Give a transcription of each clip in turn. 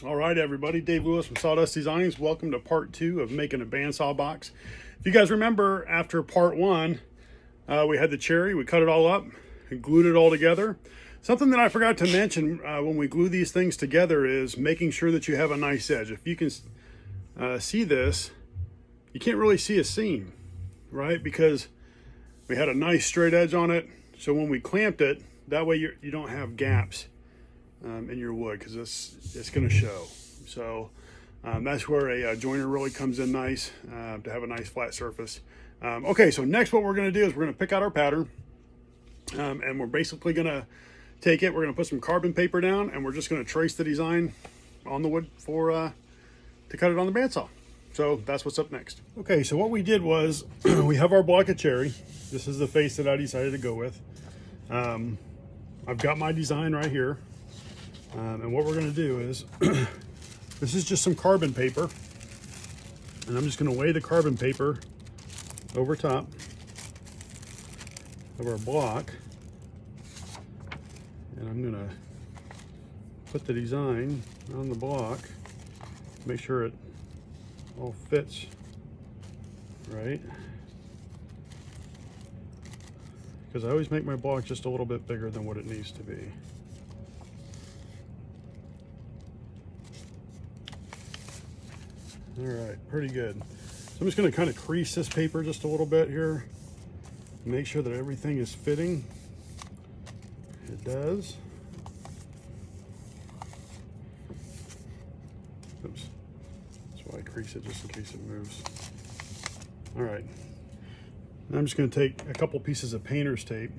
All right, everybody. Dave Lewis from Sawdust Designs. Welcome to part 2 of making a bandsaw box. If you guys remember, after part 1, we had the cherry. We cut it all up and glued it all together. Something that I forgot to mention when we glue these things together is making sure that you have a nice edge. If you can see this, you can't really see a seam, right? Because we had a nice straight edge on it. So when we clamped it, that way you don't have gaps in your wood, because it's going to show. So that's where a joiner really comes in nice, to have a nice flat surface. Okay, so next what we're going to do is we're going to pick out our pattern, and we're basically going to take it, we're going to put some carbon paper down, and we're just going to trace the design on the wood for to cut it on the bandsaw. So that's what's up next. Okay, so what we did was we have our block of cherry. This is the face that I decided to go with. I've got my design right here. And what we're going to do is, this is just some carbon paper, and I'm just going to lay the carbon paper over top of our block, and I'm going to put the design on the block, make sure it all fits right, because I always make my block just a little bit bigger than what it needs to be. All right, pretty good. So I'm just going to kind of crease this paper just a little bit here. Make sure that everything is fitting. It does. Oops. That's why I crease it, just in case it moves. All right. Now I'm just going to take a couple pieces of painter's tape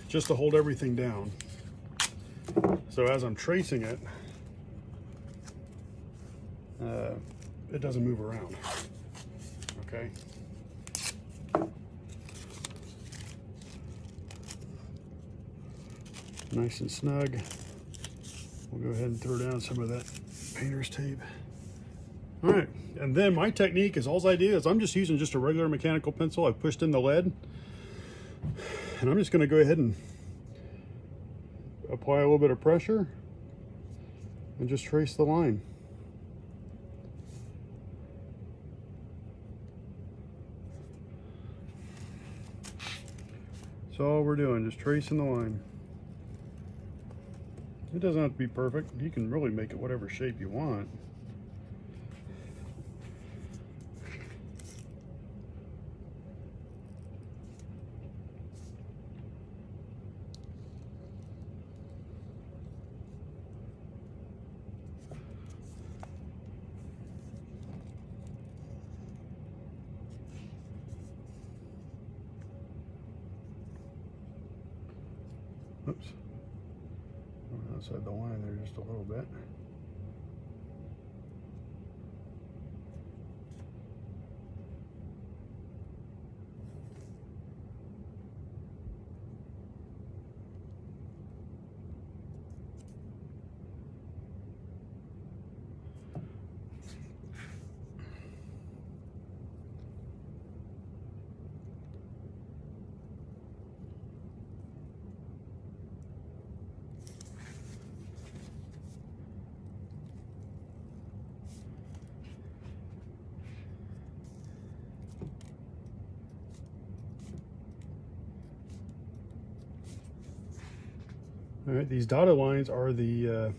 just to hold everything down. So as I'm tracing it, it doesn't move around. Okay. Nice and snug. We'll go ahead and throw down some of that painter's tape. All right, and then my technique is, all I do is I'm just using just a regular mechanical pencil. I've pushed in the lead, and I'm just going to go ahead and apply a little bit of pressure and just trace the line. That's all we're doing, just tracing the line. It doesn't have to be perfect. You can really make it whatever shape you want. Oops. Went outside the line there just a little bit. All right, these dotted lines are the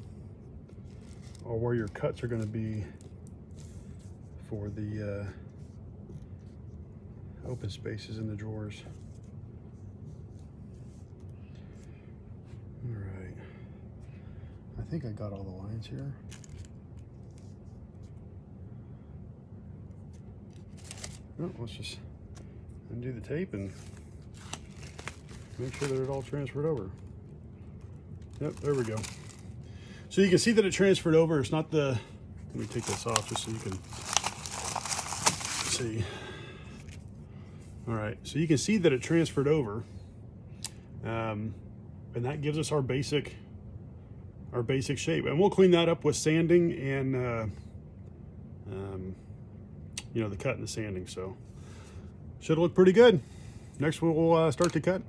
or where your cuts are going to be for the open spaces in the drawers. All right, I think I got all the lines here. Oh, let's just undo the tape and make sure that it all transferred over. Yep, there we go. So you can see that it transferred over. It's not the, let me take this off just so you can see. All right, so you can see that it transferred over. And that gives us our basic shape. And we'll clean that up with sanding and, you know, the cut and the sanding. So should look pretty good. Next we'll start to cut.